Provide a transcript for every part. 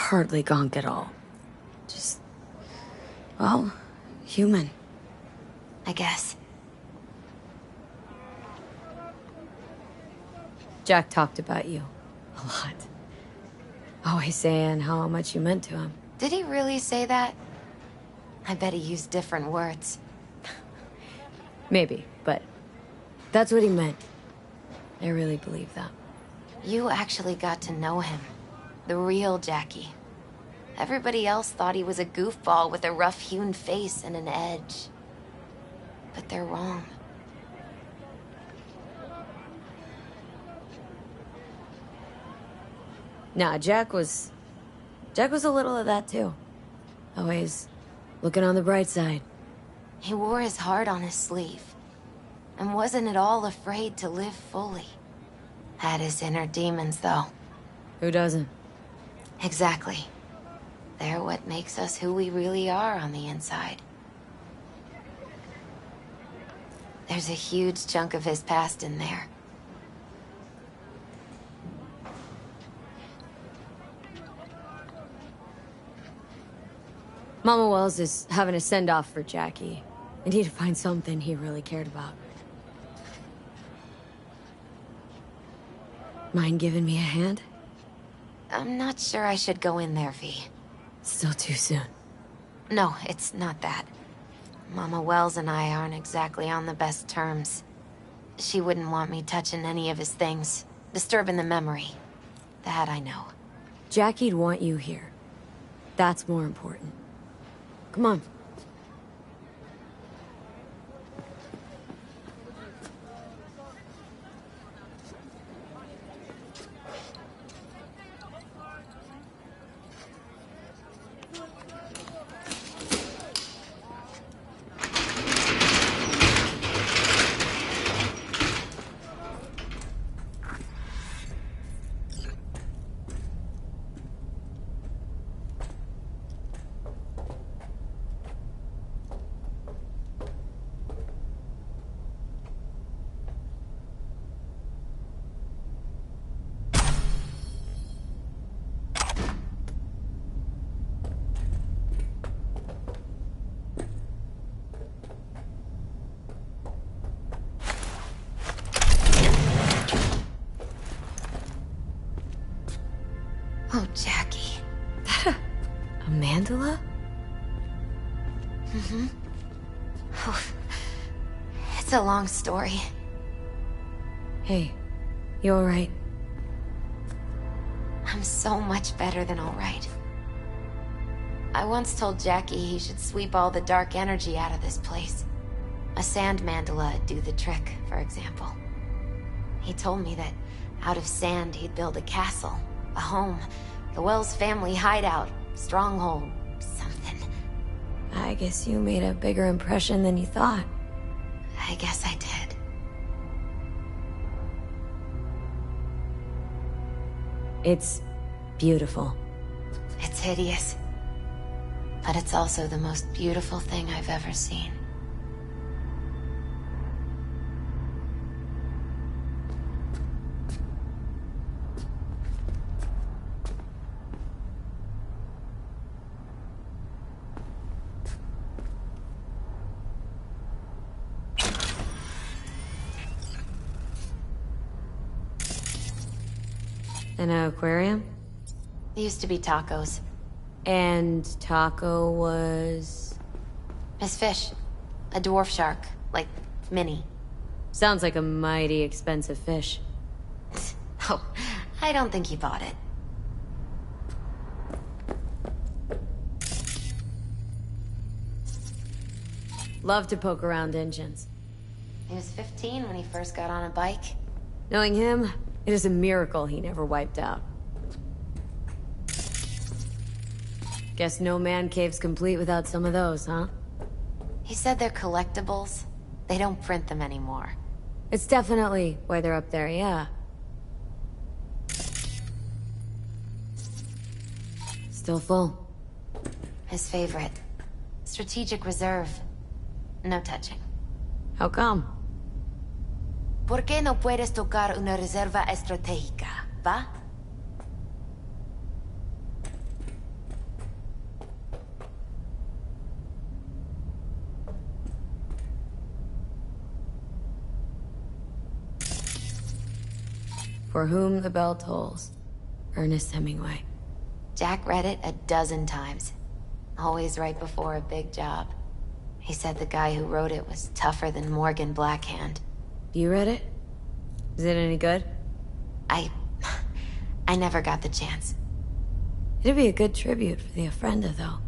hardly gonk at all. Just, well, human. I guess. Jack talked about you a lot. Always saying how much you meant to him. Did he really say that? I bet he used different words. Maybe, but that's what he meant. I really believe that. You actually got to know him. The real Jackie. Everybody else thought he was a goofball with a rough-hewn face and an edge. But they're wrong. Nah, Jack was a little of that too. Always looking on the bright side. He wore his heart on his sleeve. And wasn't at all afraid to live fully. Had his inner demons, though. Who doesn't? Exactly. They're what makes us who we really are on the inside. There's a huge chunk of his past in there. Mama Wells is having a send-off for Jackie. I need to find something he really cared about. Mind giving me a hand? I'm not sure I should go in there, V. Still too soon. No, it's not that. Mama Wells and I aren't exactly on the best terms. She wouldn't want me touching any of his things, disturbing the memory. That I know. Jackie'd want you here. That's more important. Come on. Oh, Jackie. A mandala? Mm-hmm. Oh, it's a long story. Hey, you alright? I'm so much better than alright. I once told Jackie he should sweep all the dark energy out of this place. A sand mandala'd do the trick, for example. He told me that out of sand he'd build a castle, a home, the Wells family hideout, stronghold, something. I guess you made a bigger impression than you thought. I guess I did. It's beautiful. It's hideous. But it's also the most beautiful thing I've ever seen. An aquarium? It used to be Taco's. And Taco was... His fish. A dwarf shark. Like, mini. Sounds like a mighty expensive fish. Oh, I don't think he bought it. Love to poke around engines. He was 15 when he first got on a bike. Knowing him, it is a miracle he never wiped out. Guess no man cave's complete without some of those, huh? He said they're collectibles. They don't print them anymore. It's definitely why they're up there, yeah. Still full. His favorite. Strategic reserve. No touching. How come? ¿Por qué no puedes tocar una reserva estratégica, va? For whom the bell tolls. Ernest Hemingway. Jack read it a dozen times. Always right before a big job. He said the guy who wrote it was tougher than Morgan Blackhand. You read it? Is it any good? I never got the chance. It'd be a good tribute for the Ofrenda, though.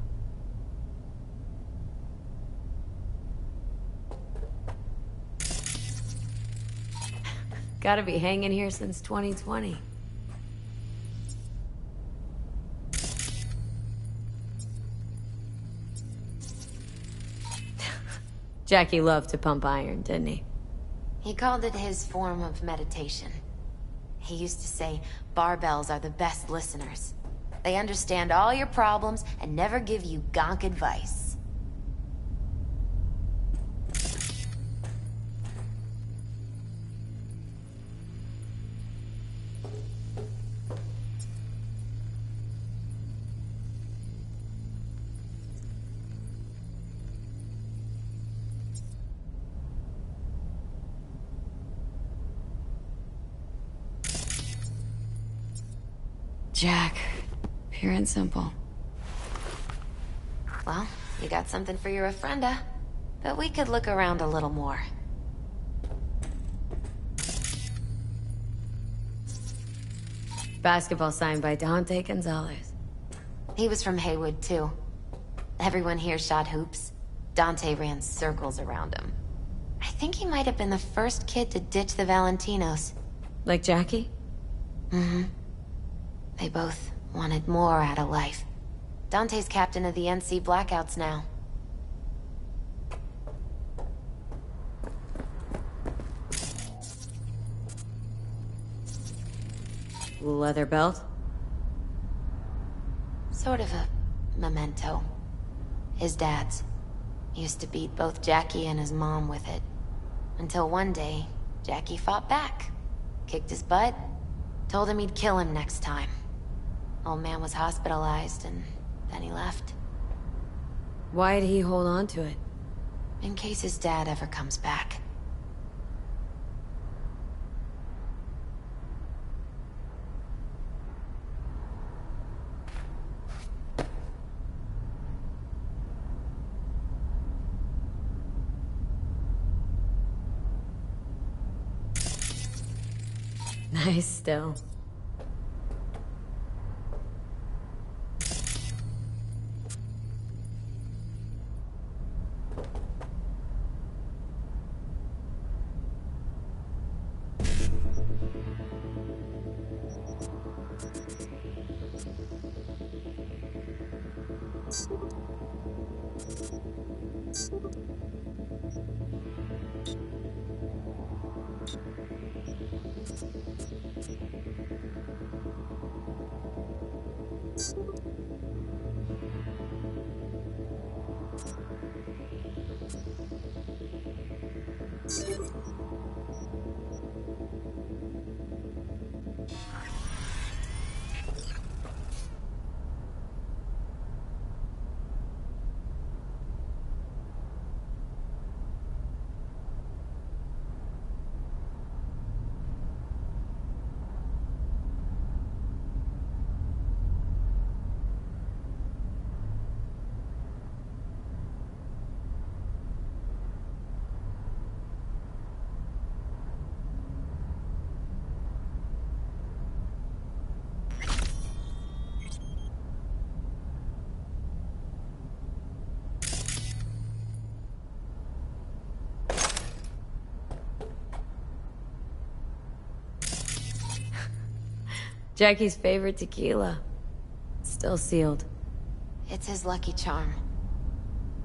Gotta be hanging here since 2020. Jackie loved to pump iron, didn't he? He called it his form of meditation. He used to say, barbells are the best listeners. They understand all your problems and never give you gonk advice. Jack. Pure and simple. Well, you got something for your Ofrenda. But we could look around a little more. Basketball signed by Dante Gonzalez. He was from Haywood, too. Everyone here shot hoops. Dante ran circles around him. I think he might have been the first kid to ditch the Valentinos. Like Jackie? Mm-hmm. They both wanted more out of life. Dante's captain of the NC Blackouts now. Leather belt? Sort of a memento. His dad's. Used to beat both Jackie and his mom with it. Until one day, Jackie fought back. Kicked his butt. Told him he'd kill him next time. Old man was hospitalized, and then he left. Why'd he hold on to it? In case his dad ever comes back. Nice still. Jackie's favorite tequila. Still sealed. It's his lucky charm.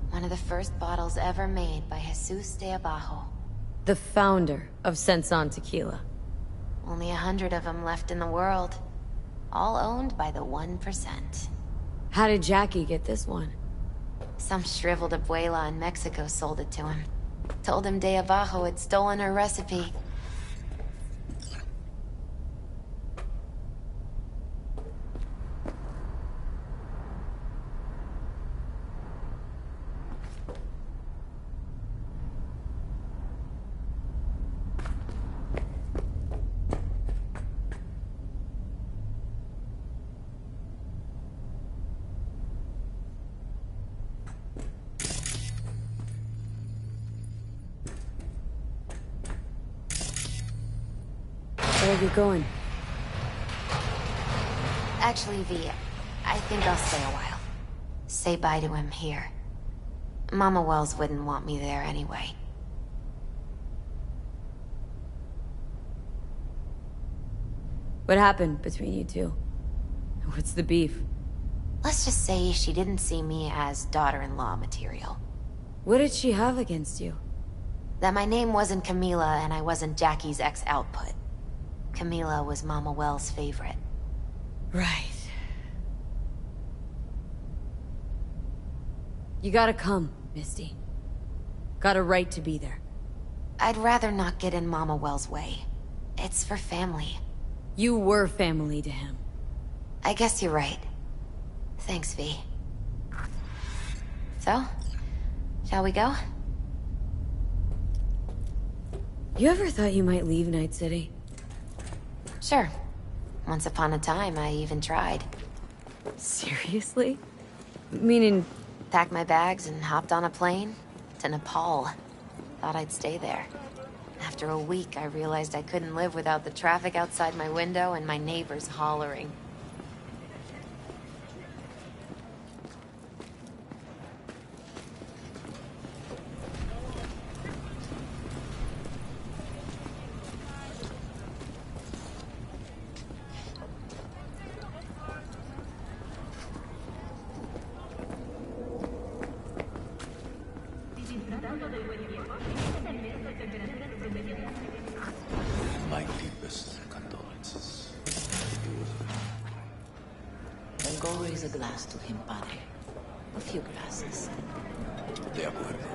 One of the first bottles ever made by Jesus de Abajo. The founder of Senson Tequila. Only 100 of them left in the world. All owned by the 1%. How did Jackie get this one? Some shriveled abuela in Mexico sold it to him. Told him de Abajo had stolen her recipe. Gotta get going. Actually, V, I think I'll stay a while. Say bye to him here. Mama Wells wouldn't want me there anyway. What happened between you two? What's the beef? Let's just say she didn't see me as daughter-in-law material. What did she have against you? That my name wasn't Camila and I wasn't Jackie's ex-output. Camila was Mama Wells' favorite. Right. You gotta come, Misty. Got a right to be there. I'd rather not get in Mama Wells' way. It's for family. You were family to him. I guess you're right. Thanks, V. So, shall we go? You ever thought you might leave Night City? Sure. Once upon a time, I even tried. Seriously? Meaning... Packed my bags and hopped on a plane to Nepal. Thought I'd stay there. After a week, I realized I couldn't live without the traffic outside my window and my neighbors hollering. My deepest condolences. Then go raise a glass to him, padre. A few glasses. De acuerdo.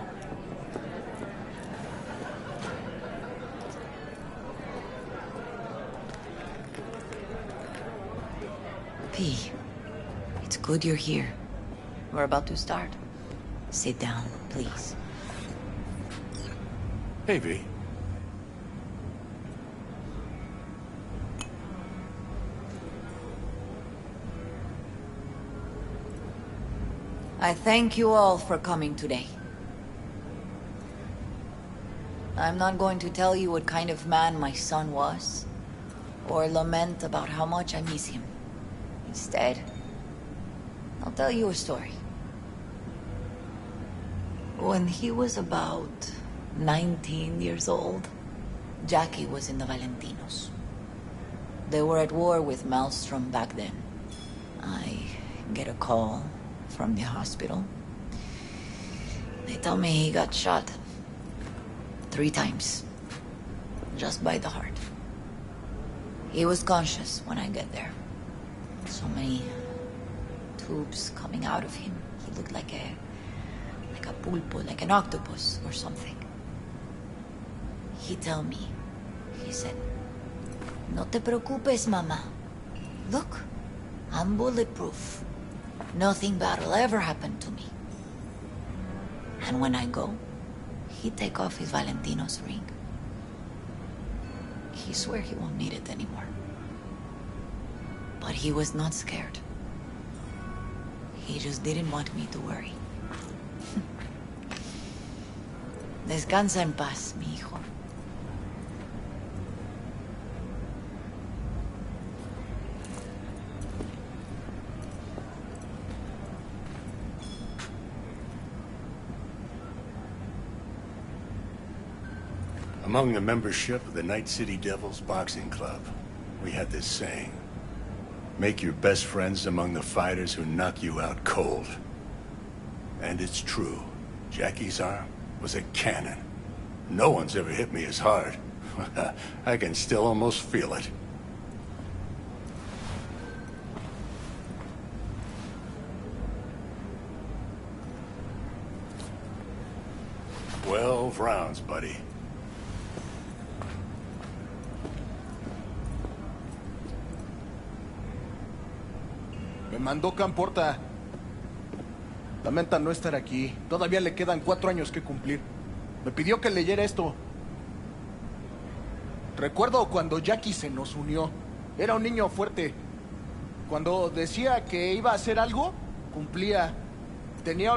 P, it's good you're here. We're about to start. Sit down, please. Hey, V. I thank you all for coming today. I'm not going to tell you what kind of man my son was, or lament about how much I miss him. Instead, I'll tell you a story. When he was about 19 years old, Jackie was in the Valentinos. They were at war with Maelstrom back then. I get a call from the hospital. They tell me he got shot 3 times, just by the heart. He was conscious when I get there. So many tubes coming out of him. He looked like a pulpo, like an octopus or something. He tell me, he said, "No te preocupes, mama. Look, I'm bulletproof. Nothing bad will ever happen to me." And when I go, he take off his Valentino's ring. He swear he won't need it anymore. But he was not scared. He just didn't want me to worry. Descansa en paz, mi hijo. Among the membership of the Night City Devils Boxing Club, we had this saying: make your best friends among the fighters who knock you out cold. And it's true. Jackie's arm was a cannon. No one's ever hit me as hard. I can still almost feel it. "12 rounds, buddy." Me mandó Camporta. Lamenta no estar aquí. Todavía le quedan 4 años que cumplir. Me pidió que leyera esto. Recuerdo cuando Jackie se nos unió. Era un niño fuerte. Cuando decía que iba a hacer algo, cumplía. Tenía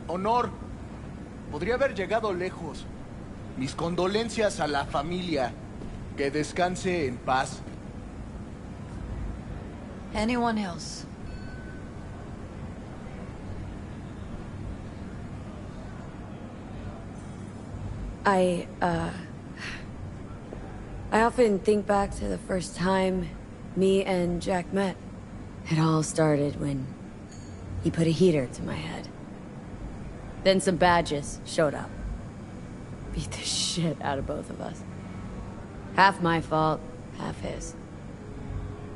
honor. Podría haber llegado lejos. Mis condolencias a la familia. Que descanse en paz. Anyone else? I often think back to the first time me and Jack met. It all started when he put a heater to my head. Then some badges showed up. Beat the shit out of both of us. Half my fault, half his.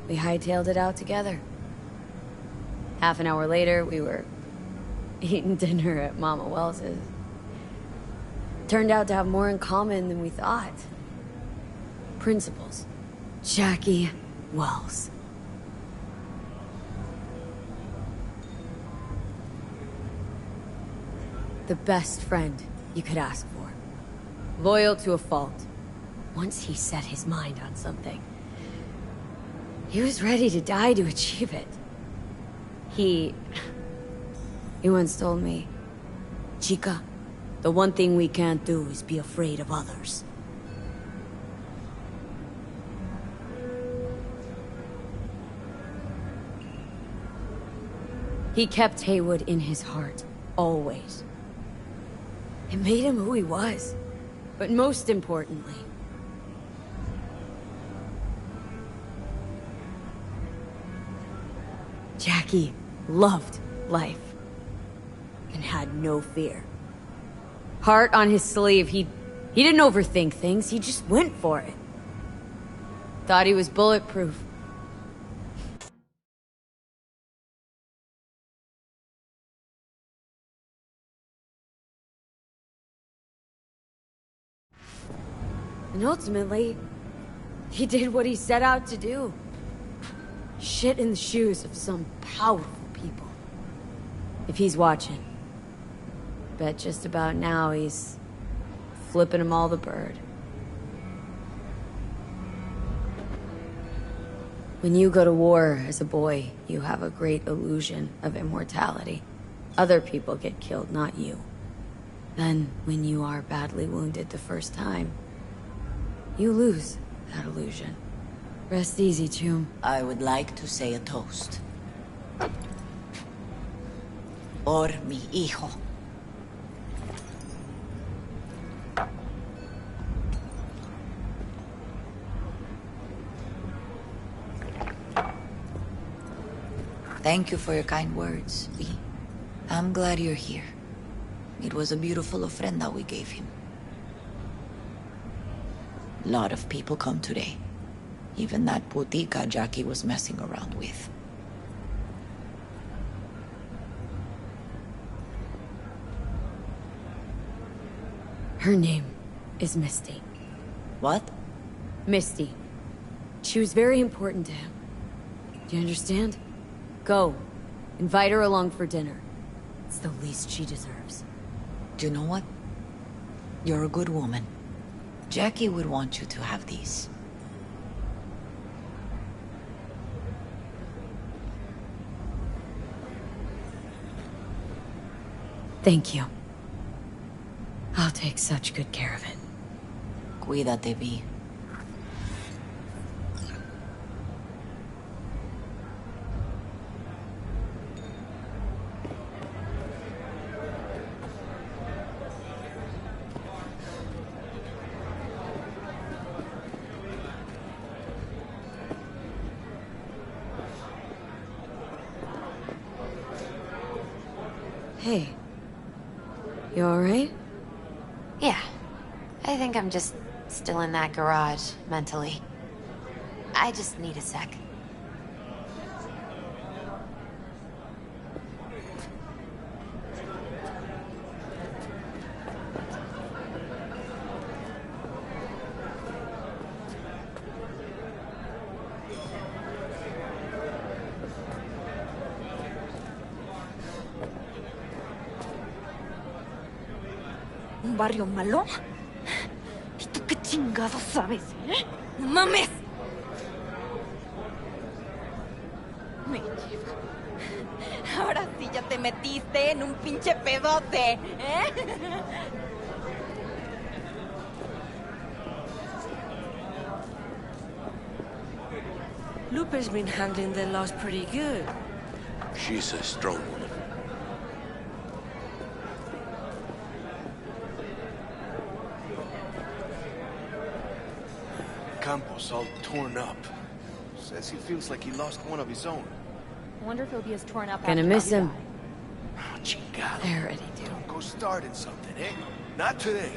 We hightailed it out together. Half an hour later, we were eating dinner at Mama Wells's. Turned out to have more in common than we thought. Principles. Jackie Wells. The best friend you could ask for. Loyal to a fault. Once he set his mind on something, he was ready to die to achieve it. He once told me, Chica, the one thing we can't do is be afraid of others. He kept Haywood in his heart, always. It made him who he was. But most importantly, Jackie loved life and had no fear. Heart on his sleeve, he didn't overthink things, he just went for it. Thought he was bulletproof. And ultimately, he did what he set out to do. Shit in the shoes of some powerful people. If he's watching, bet just about now he's flipping them all the bird. When you go to war as a boy, you have a great illusion of immortality. Other people get killed, not you. Then, when you are badly wounded the first time, you lose that illusion. Rest easy, Chum. I would like to say a toast. Por mi hijo. Thank you for your kind words, V. I'm glad you're here. It was a beautiful ofrenda we gave him. A lot of people come today. Even that putica Jackie was messing around with. Her name is Misty. What? Misty. She was very important to him. Do you understand? Go. Invite her along for dinner. It's the least she deserves. Do you know what? You're a good woman. Jackie would want you to have these. Thank you. I'll take such good care of it. Cuídate, V. Hey. You alright? Yeah. I think I'm just still in that garage, mentally. I just need a sec. ¿Un barrio malo? ¿Y tú qué chingados sabes, eh? ¡No mames! Me lleva. Ahora sí ya te metiste en un pinche pedote, ¿eh? Lupe's been handling the loss pretty good. She's a strong woman. Campos all torn up. Says he feels like he lost one of his own. I wonder if he'll be as torn up Gonna after miss you him. die. Oh, chingado. I already do. Don't go starting something, eh? Not today.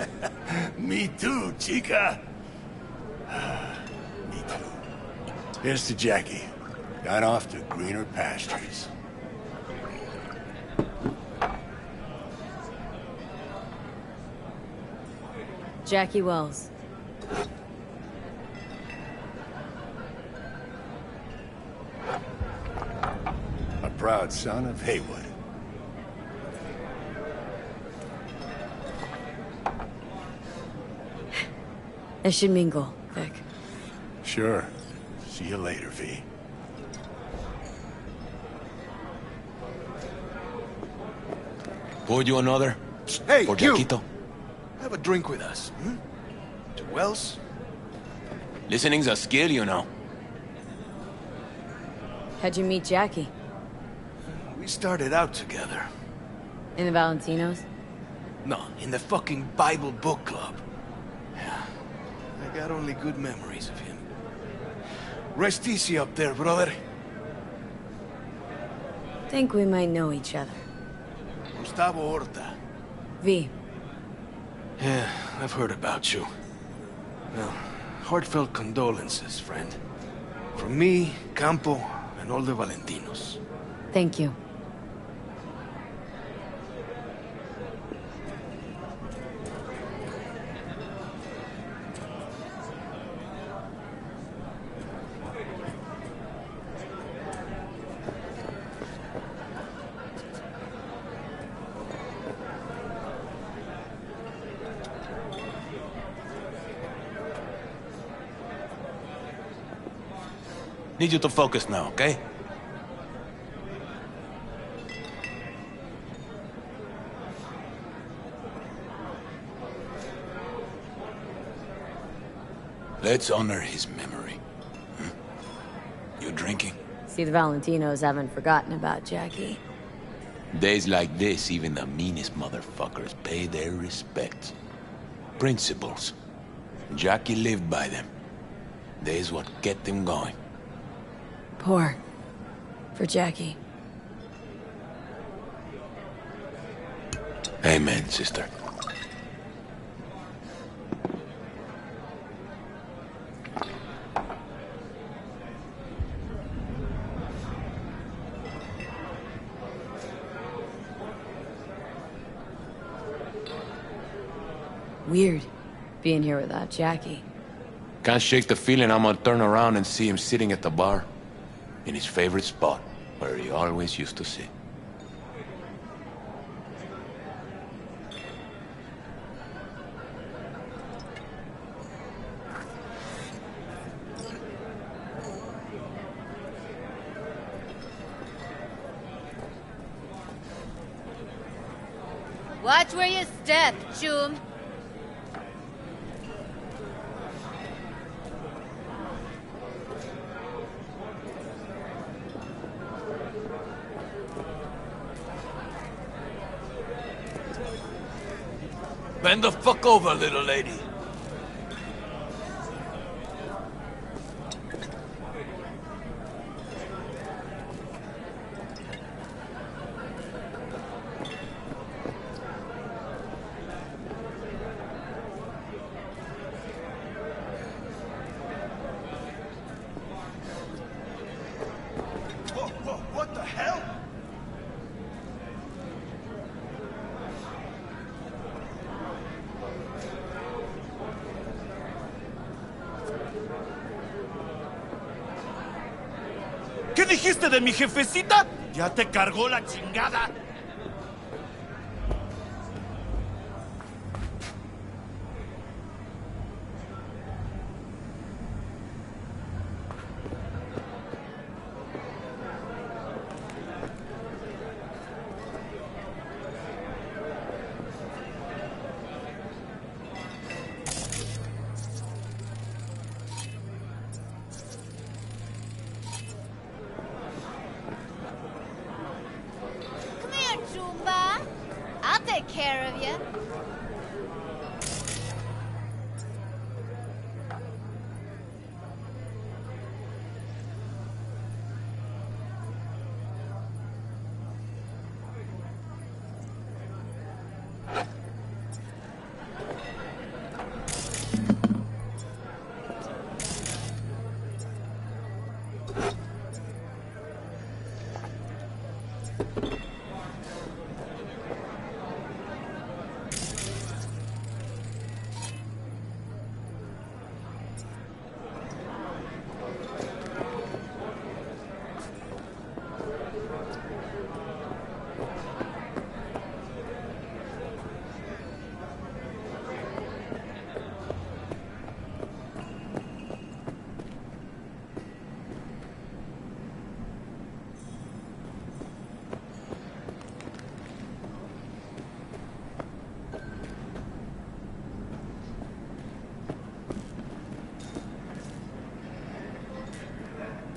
Me too, chica. Me too. Here's to Jackie. Got off to greener pastures. Jackie Wells. A proud son of Haywood. That should mingle, Vic. Sure. See you later, V. Pour you another? Hey, For you! Jaquito? Have a drink with us, hmm? To Wells? Listening's a skill, you know. How'd you meet Jackie? We started out together. In the Valentinos? No, in the fucking Bible book club. Yeah, I got only good memories of him. Rest easy up there, brother. Think we might know each other. Gustavo Horta. V. Yeah, I've heard about you. Well, heartfelt condolences, friend. From me, Campo, and all the Valentinos. Thank you. Need you to focus now, okay? Let's honor his memory. You drinking? See, the Valentinos haven't forgotten about Jackie. Days like this, even the meanest motherfuckers pay their respects. Principles. Jackie lived by them. This is what kept him going. Pour. For Jackie. Amen, sister. Weird, being here without Jackie. Can't shake the feeling I'm gonna turn around and see him sitting at the bar. In his favorite spot, where he always used to sit. Watch where you step, Chum. Bend the fuck over, little lady. Whoa, what the hell? ¿Qué dijiste de mi jefecita? ¿Ya te cargó la chingada? take care of you.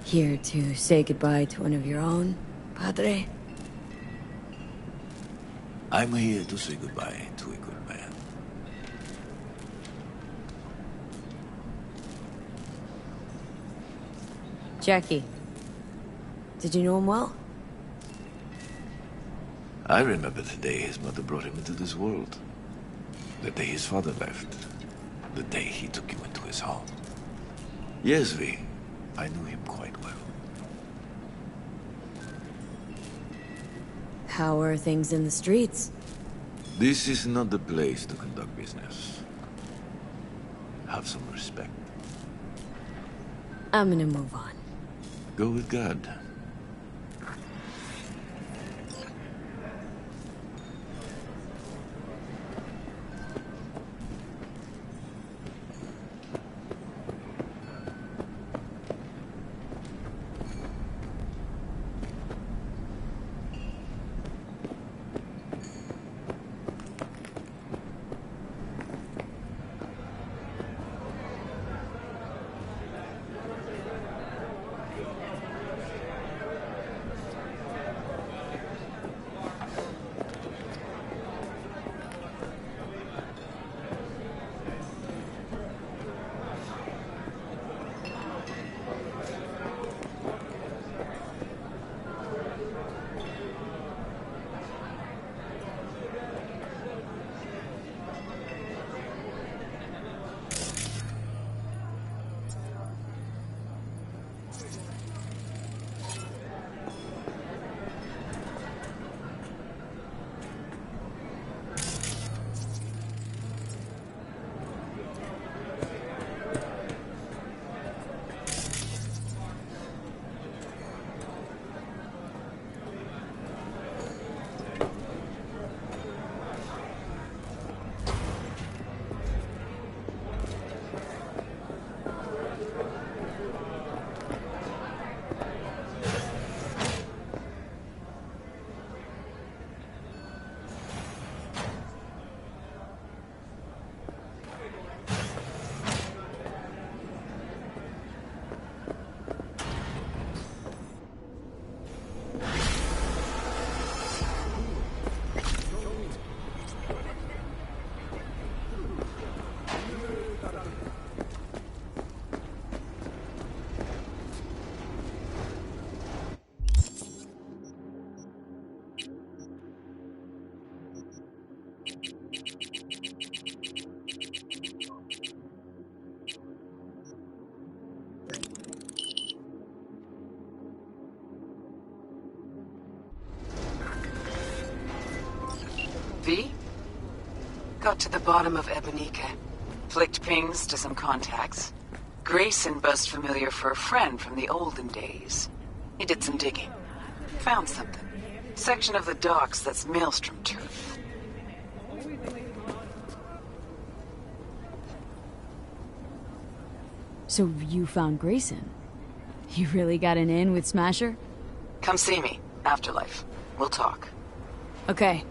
Here to say goodbye to one of your own, Padre? I'm here to say goodbye to a good man. Jackie. Did you know him well? I remember the day his mother brought him into this world. The day his father left. The day he took you into his home. Yes, V. I knew him quite well. How are things in the streets? This is not the place to conduct business. Have some respect. I'm gonna move on. Go with God. V? Got to the bottom of Ebonica. Flicked pings to some contacts. Grayson buzzed familiar for a friend from the olden days. He did some digging. Found something. Section of the docks that's Maelstrom turf. So you found Grayson? You really got an in with Smasher? Come see me. Afterlife. We'll talk. Okay.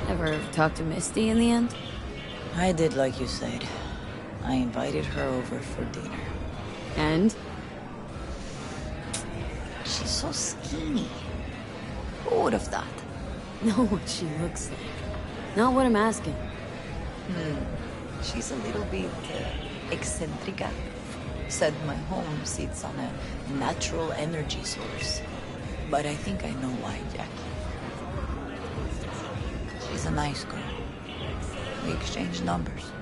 Ever talk to Misty in the end? I did like you said. I invited her over for dinner. And? She's so skinny. Who would have thought? Know what she looks like. Not what I'm asking. She's a little bit eccentrica. Said my home sits on a natural energy source. But I think I know why, Jackie. She's a nice girl. We exchange numbers.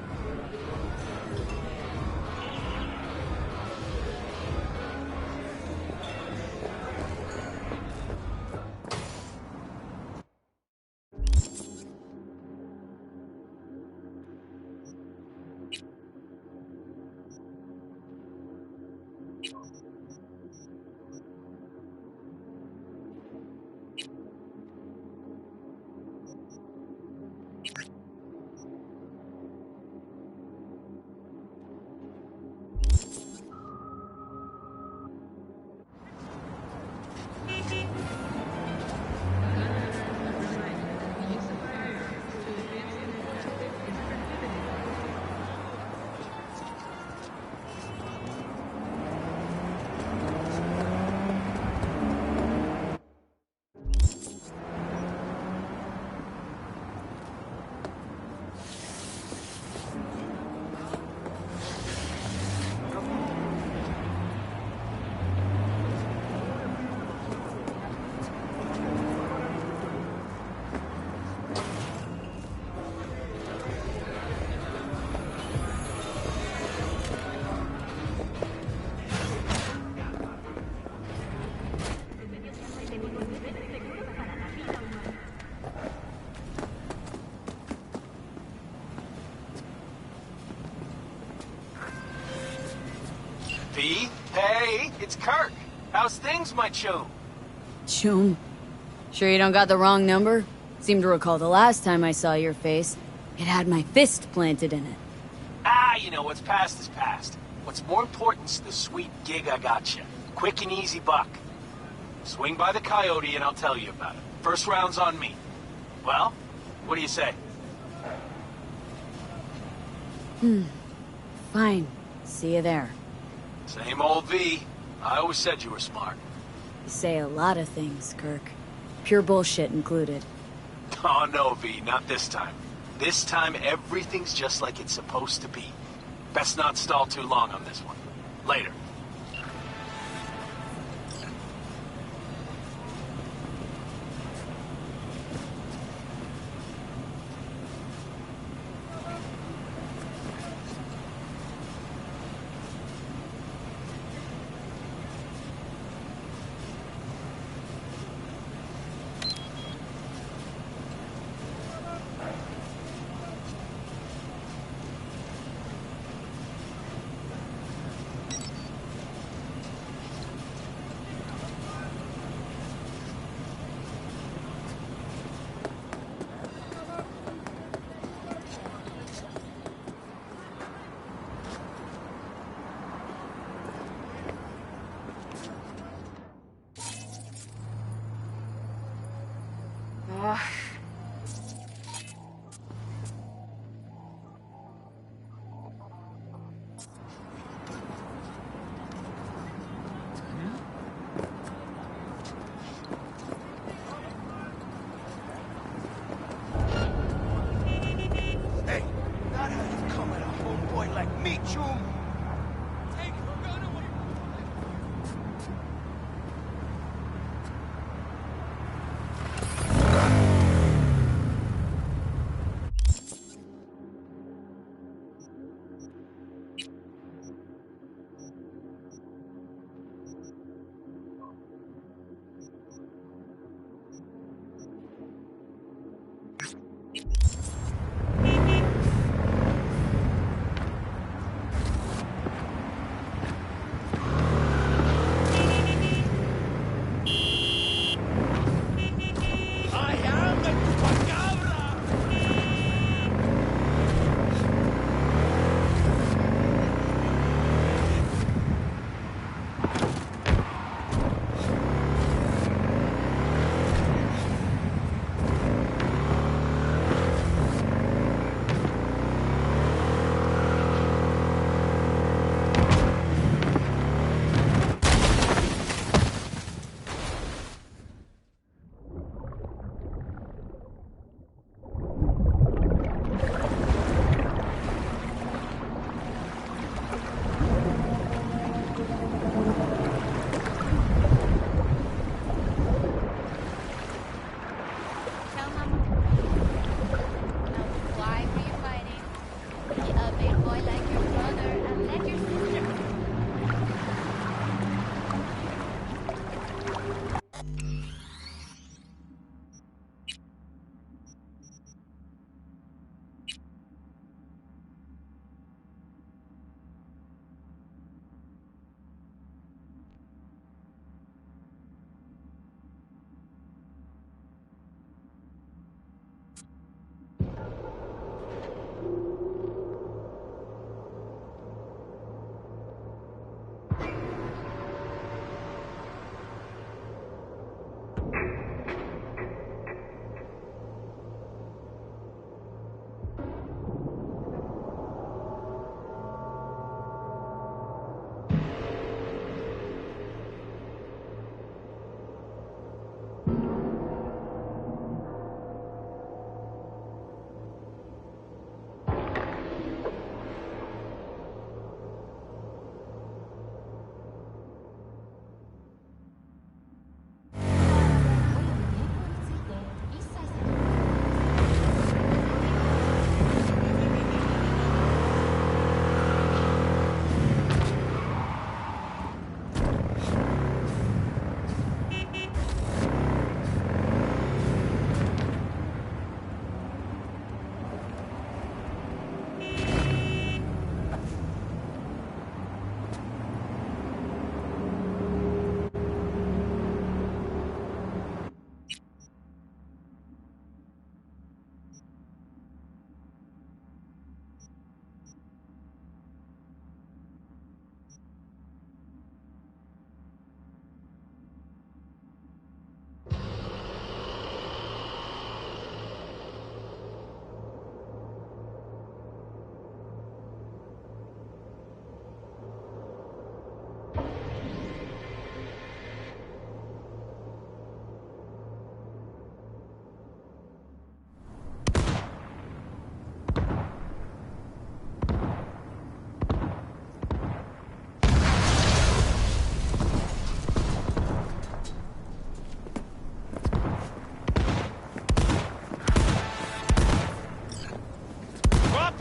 V? Hey, it's Kirk. How's things, my chum? Chum? Sure you don't got the wrong number? Seem to recall the last time I saw your face. It had my fist planted in it. Ah, you know, what's past is past. What's more important is the sweet gig I got you. Quick and easy buck. Swing by the Coyote and I'll tell you about it. First round's on me. Well, what do you say? Fine. See you there. Same old V. I always said you were smart. You say a lot of things, Kirk. Pure bullshit included. Oh, no, V, not this time. This time, everything's just like it's supposed to be. Best not stall too long on this one. Later. Hey, not how you come at a homeboy like me, chum. Take her gun away.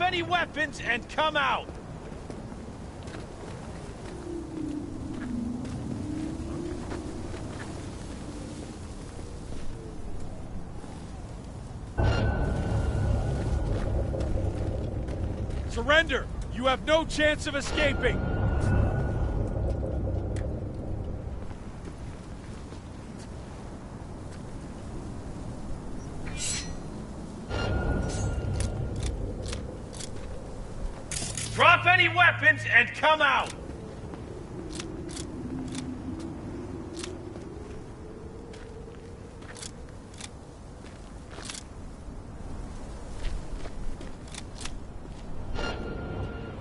any weapons and come out! Surrender! You have no chance of escaping! Drop any weapons and come out!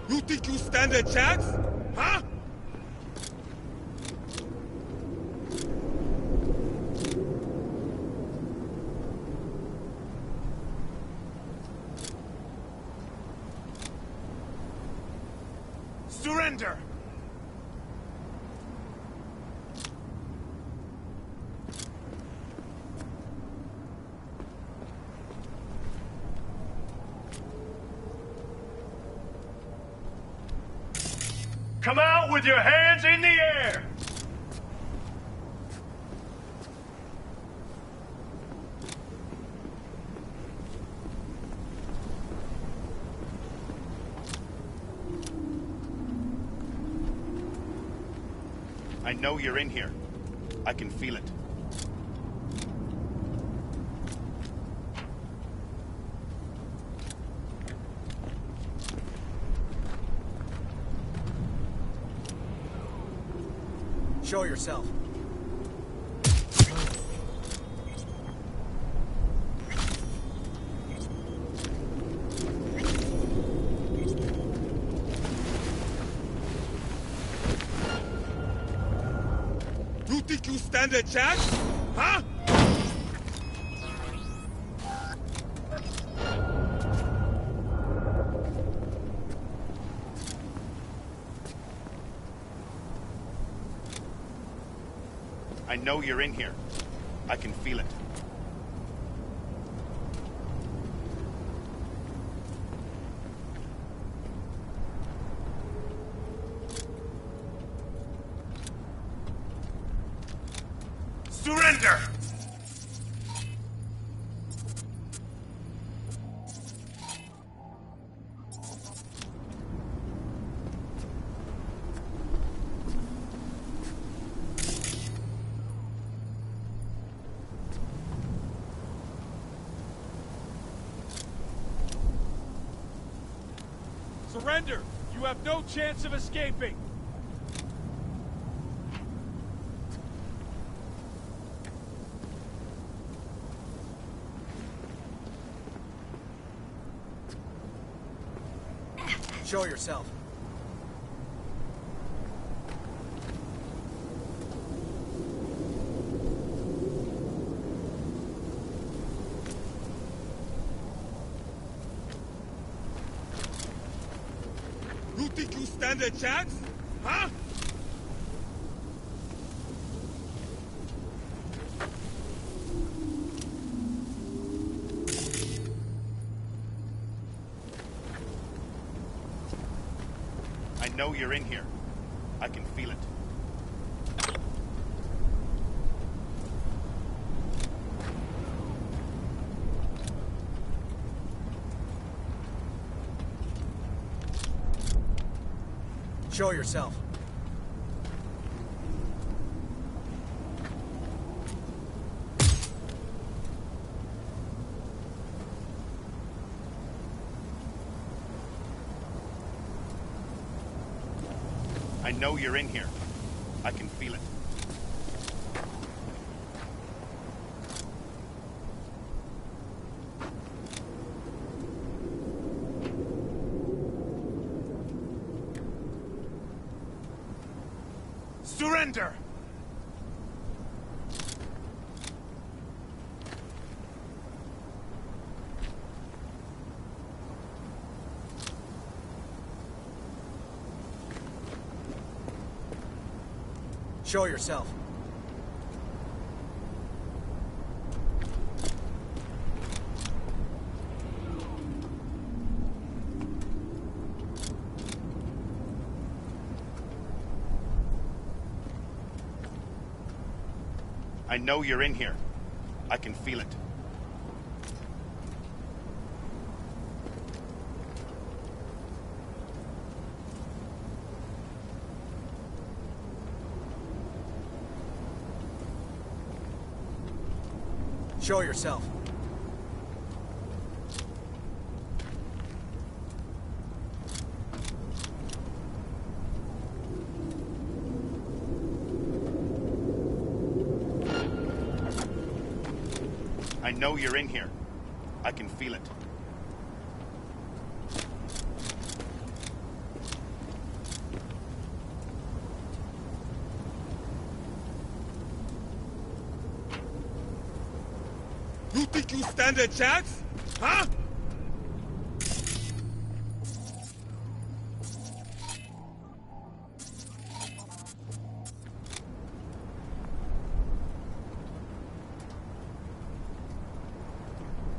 You think you stand a chance? Huh? Surrender! Come out with your hands in the air! I know you're in here. I can feel it. Show yourself. You think you stand a chance? Huh? I know you're in here. I can feel it. Surrender! Surrender! You have no chance of escaping! Show yourself. You think you stand a chance? Huh? I know you're in here. I can feel it. Show yourself. I know you're in here. I can feel it. Surrender! Show yourself. I know you're in here. I can feel it. Show yourself. I know you're in here. I can feel it. You think you stand a chance? Huh?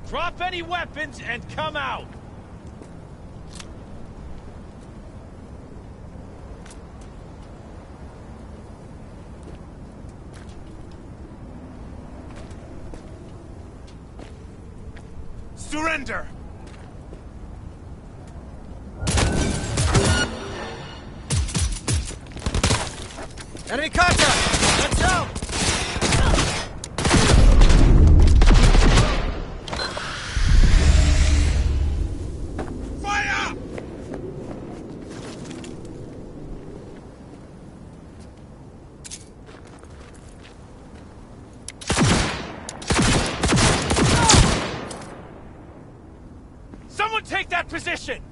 Drop any weapons and come out! Surrender! Enemy contact! Let's go! Fire! Someone take that position!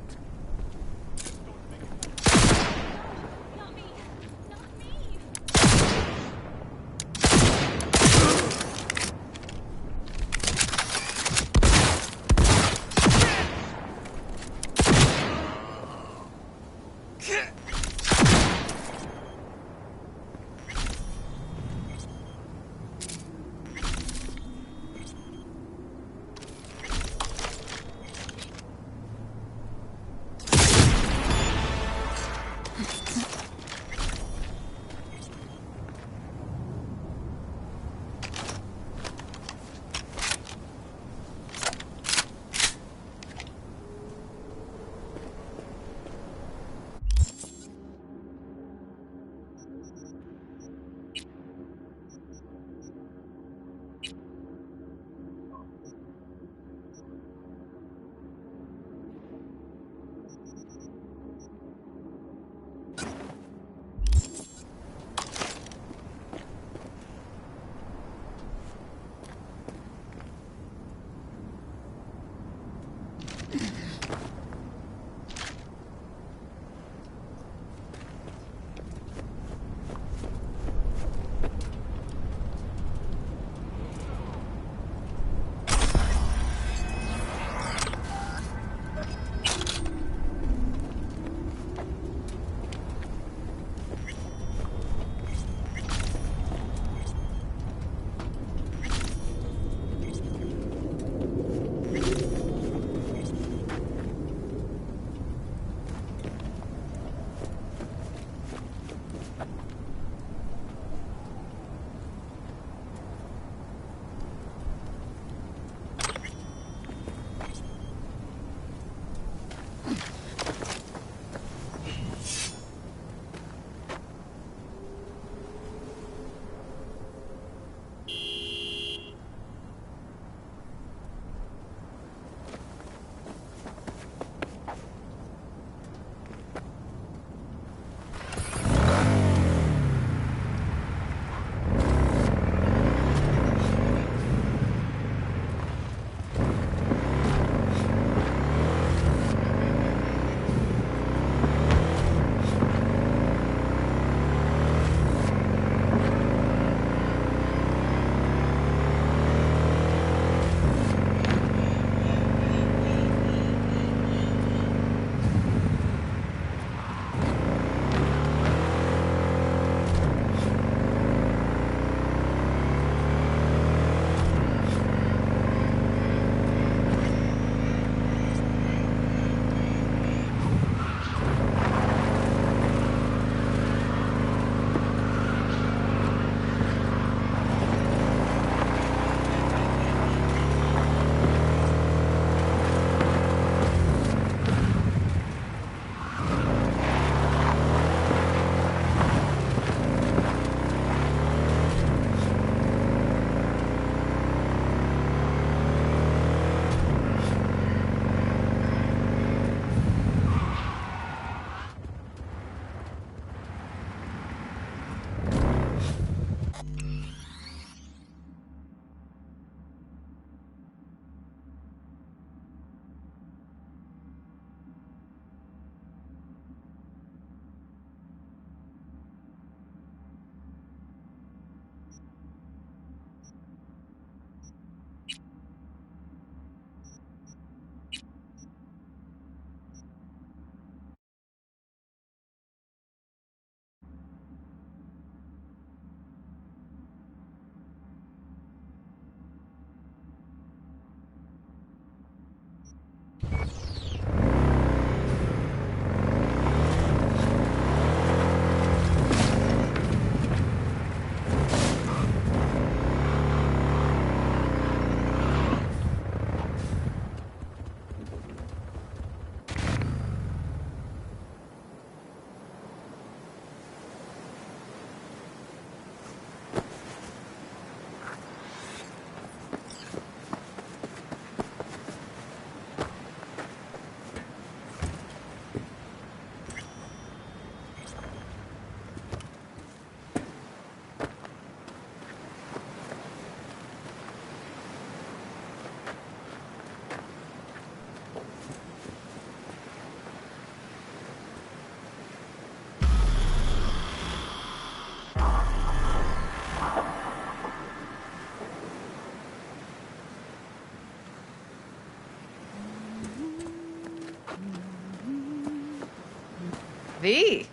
V,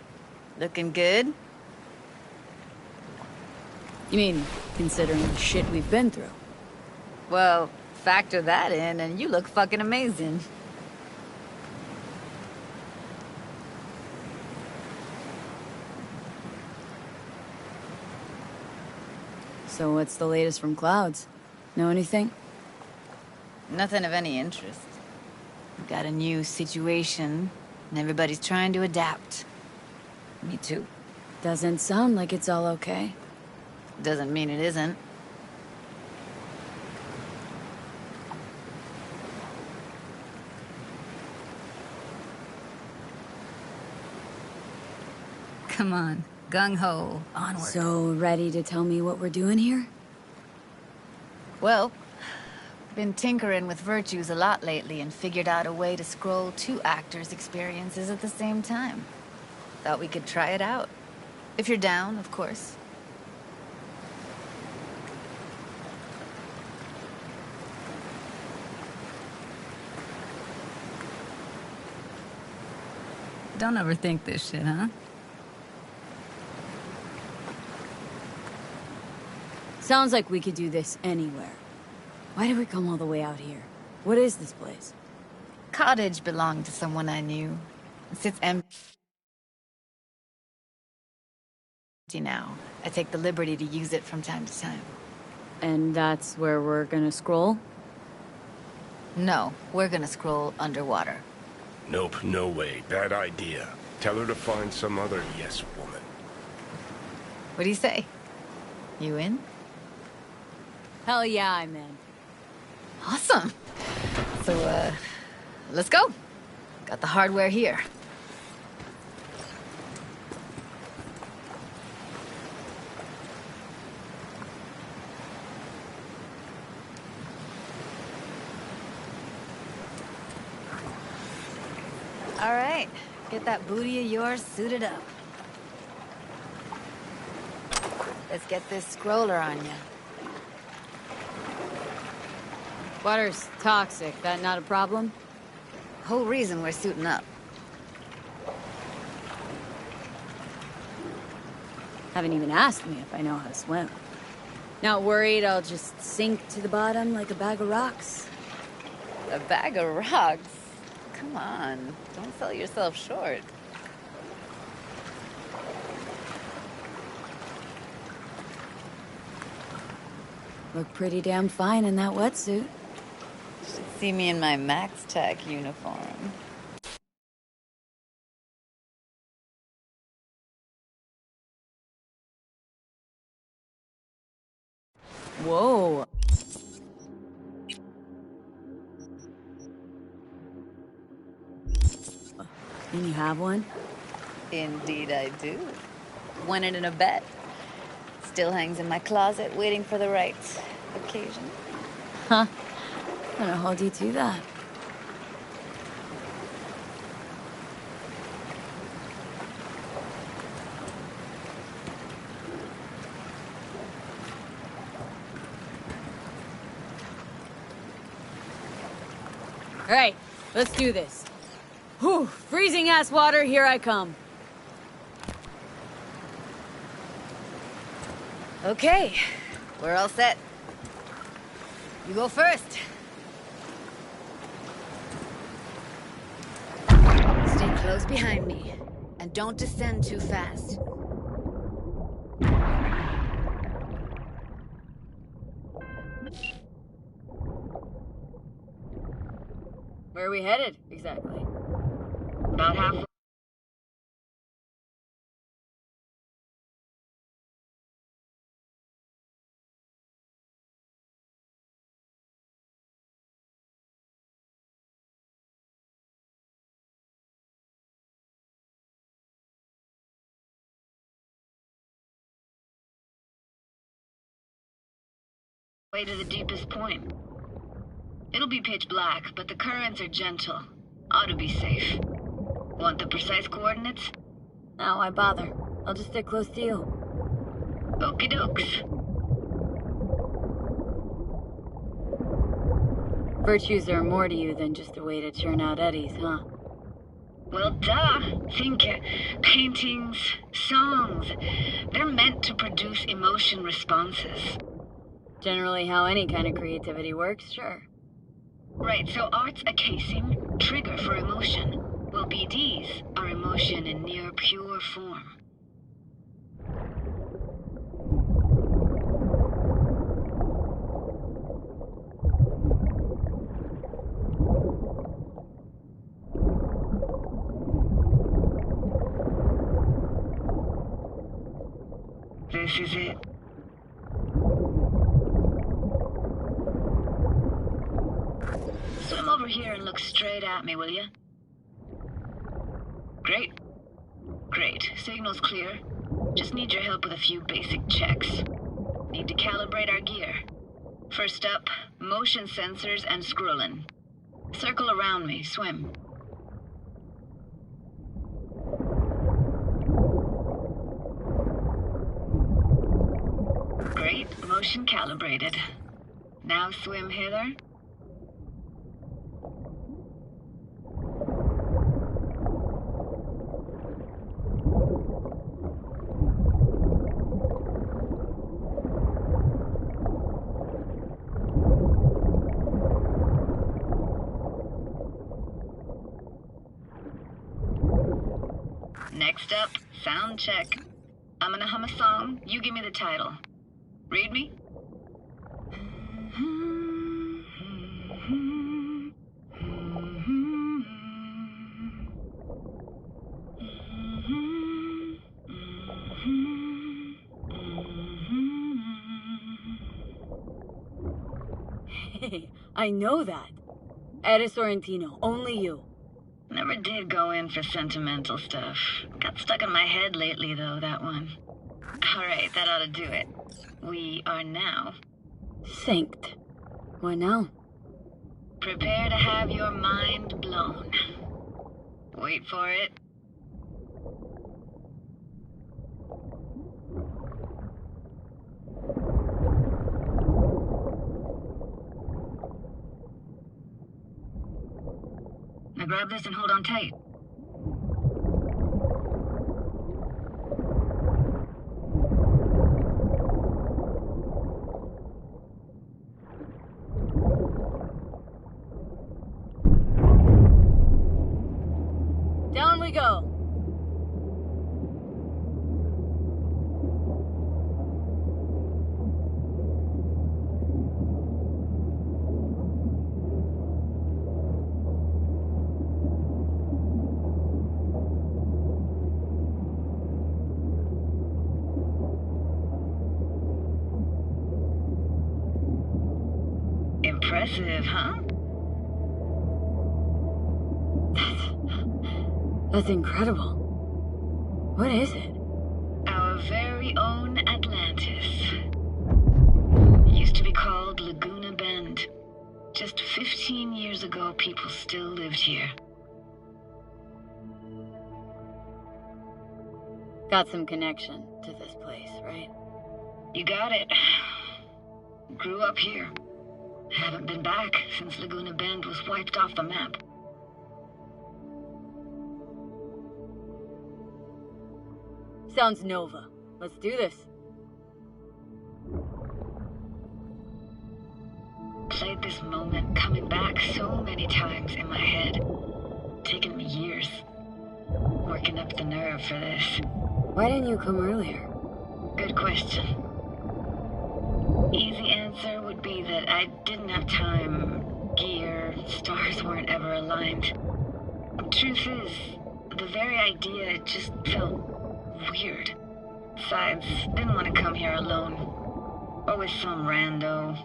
looking good. You mean, considering the shit we've been through? Well, factor that in and you look fucking amazing. So what's the latest from Clouds? Know anything? Nothing of any interest. We've got a new situation, and everybody's trying to adapt. Me too. Doesn't sound like it's all okay. Doesn't mean it isn't. Come on, gung-ho, onward. So, ready to tell me what we're doing here? Well, been tinkering with virtues a lot lately and figured out a way to scroll 2 actors' experiences at the same time. Thought we could try it out. If you're down, of course. Don't overthink this shit, huh? Sounds like we could do this anywhere. Why did we come all the way out here? What is this place? Cottage belonged to someone I knew. It sits empty now. I take the liberty to use it from time to time. And that's where we're gonna scroll? No, we're gonna scroll underwater. Nope, no way. Bad idea. Tell her to find some other yes woman. What do you say? You in? Hell yeah, I'm in. Awesome. So, let's go. Got the hardware here. All right, get that booty of yours suited up. Let's get this scroller on ya. Water's toxic, that not a problem? Whole reason we're suiting up. Haven't even asked me if I know how to swim. Not worried I'll just sink to the bottom like a bag of rocks? A bag of rocks? Come on, don't sell yourself short. Look pretty damn fine in that wetsuit. Should see me in my Max Tech uniform. Whoa. And you have one? Indeed I do. Won it in a bet. Still hangs in my closet, waiting for the right occasion. Huh. I'm gonna hold you to that. All right, let's do this. Whew, freezing ass water, here I come. Okay, we're all set. You go first. Stay close behind me, and don't descend too fast. Where are we headed, exactly? About halfway. Way to the deepest point. It'll be pitch black, but the currents are gentle. Ought to be safe. Want the precise coordinates? No, why bother? I'll just stick close to you. Okie dokes. Virtues are more to you than just a way to churn out eddies, huh? Well, duh. Think paintings, songs. They're meant to produce emotion responses. Generally how any kind of creativity works, sure. Right, so art's a casing, trigger for emotion. Well, BDs are emotion in near pure form. This is it. Swim over here and look straight at me, will you? Great. Great. Signal's clear. Just need your help with a few basic checks. Need to calibrate our gear. First up, motion sensors and scrolling. Circle around me, swim. Great, motion calibrated. Now swim hither. Next up, sound check. I'm gonna hum a song, you give me the title. Read me? Hey, I know that. Eres Sorrentino, only you. Never did go in for sentimental stuff. Got stuck in my head lately, though, that one. Alright, that ought to do it. We are now... synced. What now? Prepare to have your mind blown. Wait for it. Now grab this and hold on tight. Down we go. Impressive, huh? That's incredible. What is it? Our very own Atlantis. Used to be called Laguna Bend. Just 15 years ago, people still lived here. Got some connection to this place, right? You got it. Grew up here. Haven't been back since Laguna Bend was wiped off the map. Sounds Nova. Let's do this. Played this moment coming back so many times in my head. Taken me years. Working up the nerve for this. Why didn't you come earlier? Good question. Easy answer would be that I didn't have time. Gear, stars weren't ever aligned. Truth is, the very idea just felt weird. Besides, didn't want to come here alone. Or with some rando.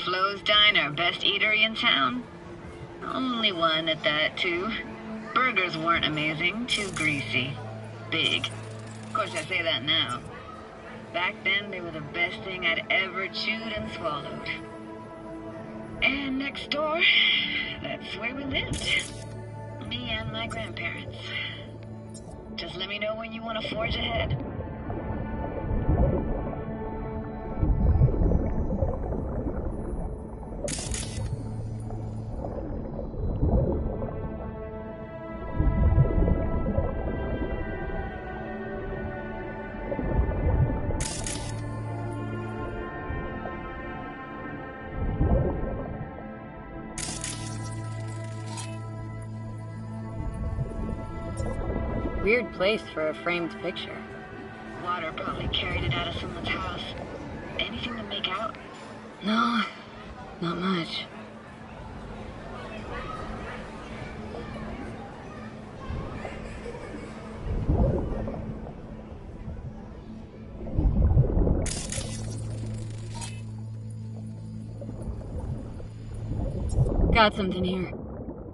Flo's Diner, best eatery in town? Only one at that, too. Burgers weren't amazing, too greasy. Big. Of course, I say that now. Back then, they were the best thing I'd ever chewed and swallowed. And next door, that's where we lived. Me and my grandparents. Just let me know when you want to forge ahead. Weird place for a framed picture. Water probably carried it out of someone's house. Anything to make out? No, not much. Got something here.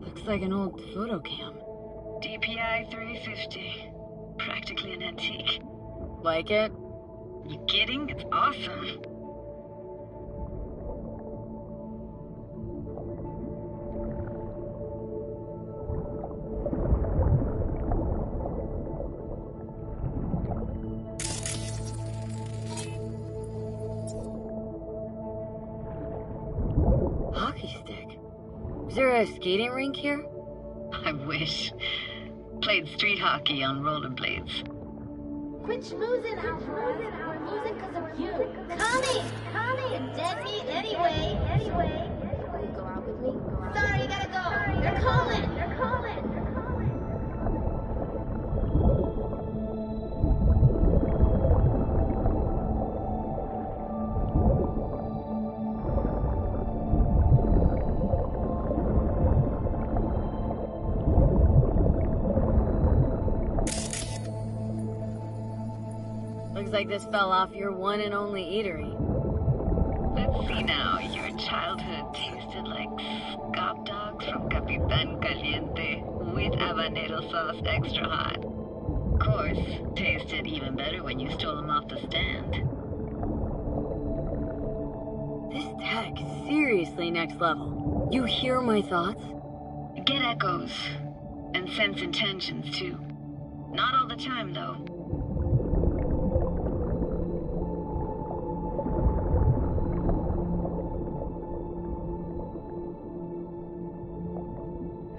Looks like an old photo cam. DPI 350. Practically an antique. Like it? You kidding? It's awesome. Hockey stick. Is there a skating rink here? I wish. Played street hockey on rollerblades. Quit schmoozing, Alvarez. We're losing because of you. Coming! Deadbeat anyway. Go out with me? Sorry, you gotta go. They're calling. Looks like this fell off your one and only eatery. Let's see now. Your childhood tasted like scop dogs from Capitan Caliente with habanero sauce extra hot. Of course, tasted even better when you stole them off the stand. This tech is seriously next level. You hear my thoughts? Get echoes. And sense intentions, too. Not all the time, though.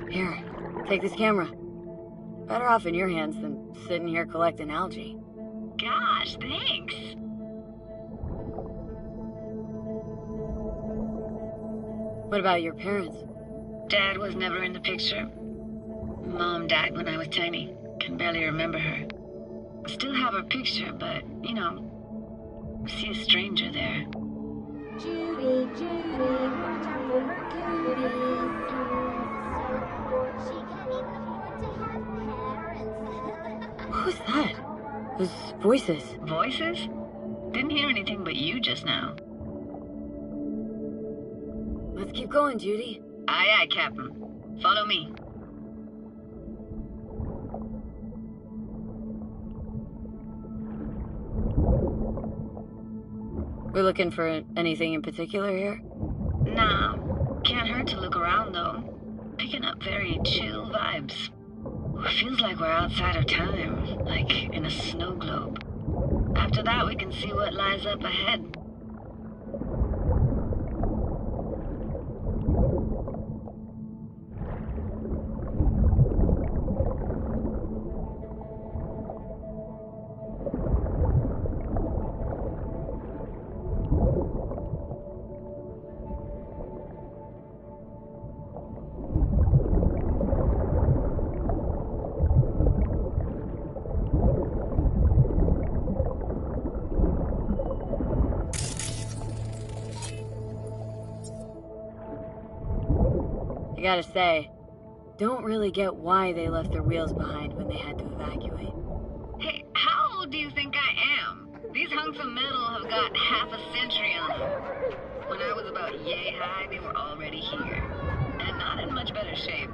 Here, take this camera. Better off in your hands than sitting here collecting algae. Gosh, thanks. What about your parents? Dad was never in the picture. Mom died when I was tiny. Can barely remember her. Still have her picture, but, you know, see a stranger there. Judy, watch out for her cuties. She can't even afford to have parents. What was that? Those voices. Voices? Didn't hear anything but you just now. Let's keep going, Judy. Aye, aye, Captain. Follow me. We're looking for anything in particular here? Nah. Can't hurt to look around, though. Picking up very chill vibes. Feels like we're outside of time, like in a snow globe. After that, we can see what lies up ahead. I gotta say, don't really get why they left their wheels behind when they had to evacuate. Hey, how old do you think I am? These hunks of metal have got half a century on them. When I was about yay high, they were already here. And not in much better shape.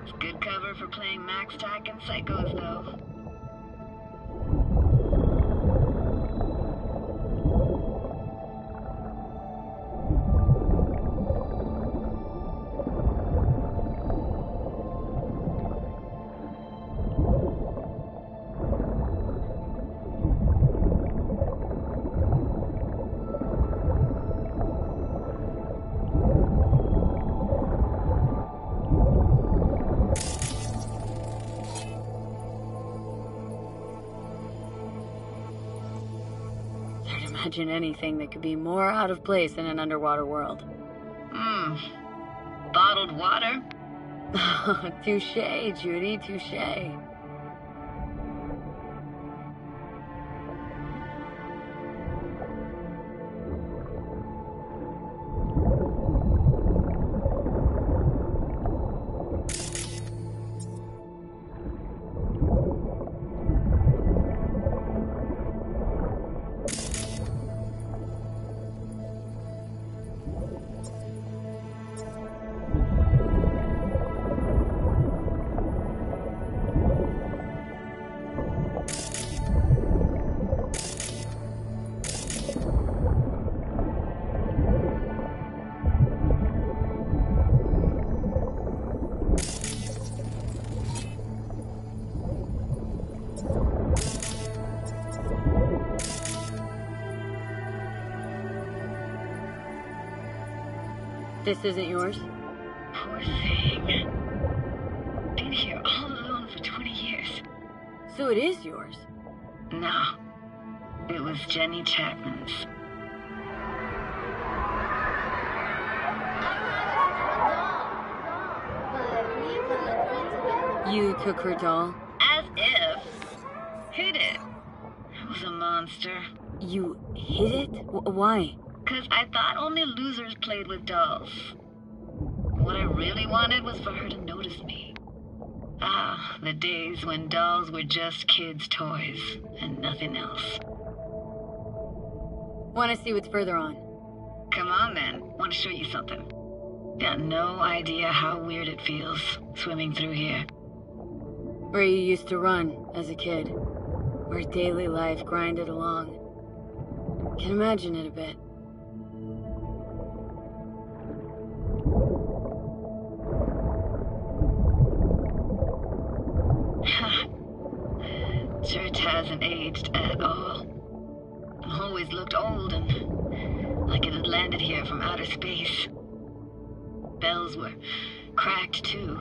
It's good Whatever for playing Max Tack and Psychos, though. Imagine anything that could be more out of place in an underwater world. Bottled water? Touché, Judy, touché. This isn't yours? Poor thing. Been here all alone for 20 years. So it is yours? No. It was Jenny Chapman's. You took her doll? As if. Hid it. I was a monster. You hid it? Why? 'Cause I thought only losers played with dolls. What I really wanted was for her to notice me. Ah, the days when dolls were just kids' toys and nothing else. Want to see what's further on? Come on then. Want to show you something. Got no idea how weird it feels swimming through here. Where you used to run as a kid. Where daily life grinded along. Can imagine it a bit. Church hasn't aged at all. Always looked old and like it had landed here from outer space. Bells were cracked too.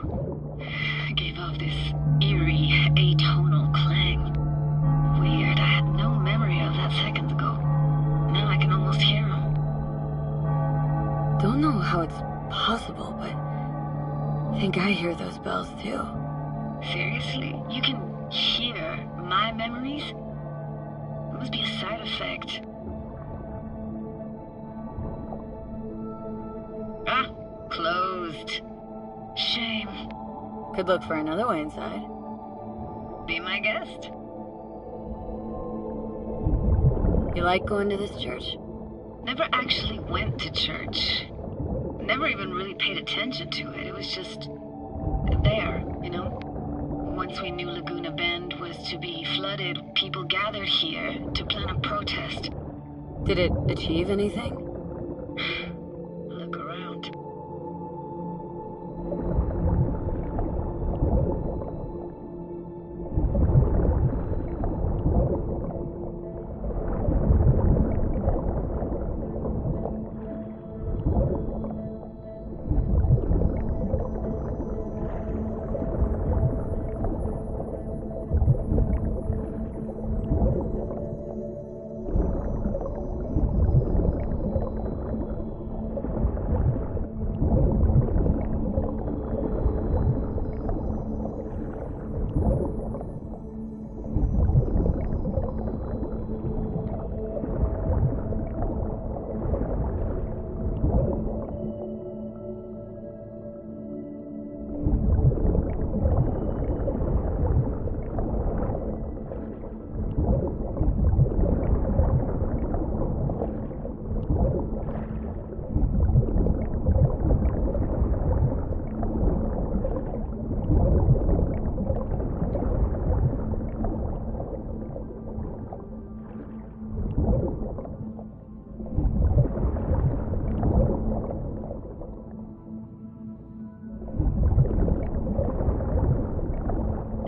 Gave off this eerie, atonal clang. Weird, I had no memory of that seconds ago. Now I can almost hear them. Don't know how it's possible, but I think I hear those bells too. Seriously? You can hear my memories? It must be a side effect. Ah, closed. Shame. Could look for another way inside. Be my guest. You like going to this church? Never actually went to church. Never even really paid attention to it. It was just there, you know? Once we knew Laguna Bend was to be flooded, people gathered here to plan a protest. Did it achieve anything? Look around.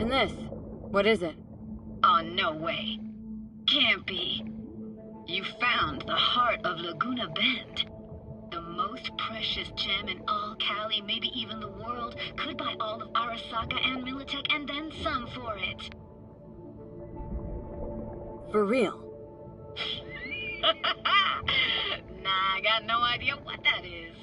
And this? What is it? Oh, no way. Can't be. You found the heart of Laguna Bend. The most precious gem in all Cali, maybe even the world, could buy all of Arasaka and Militech and then some for it. For real? Nah, I got no idea what that is.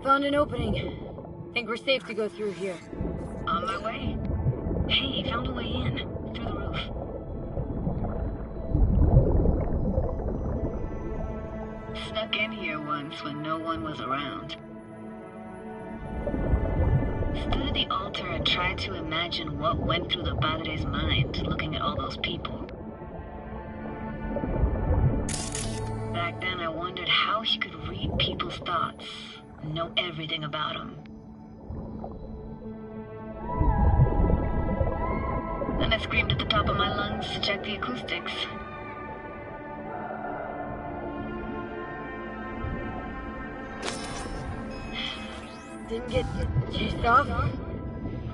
Found an opening. Think we're safe to go through here. On my way. Hey, found a way in. Through the roof. Snuck in here once when no one was around. Stood at the altar and tried to imagine what went through the Padre's mind, looking at all those people. Back then I wondered how he could read people's thoughts. Know everything about him. Then I screamed at the top of my lungs to check the acoustics. Didn't get chased off?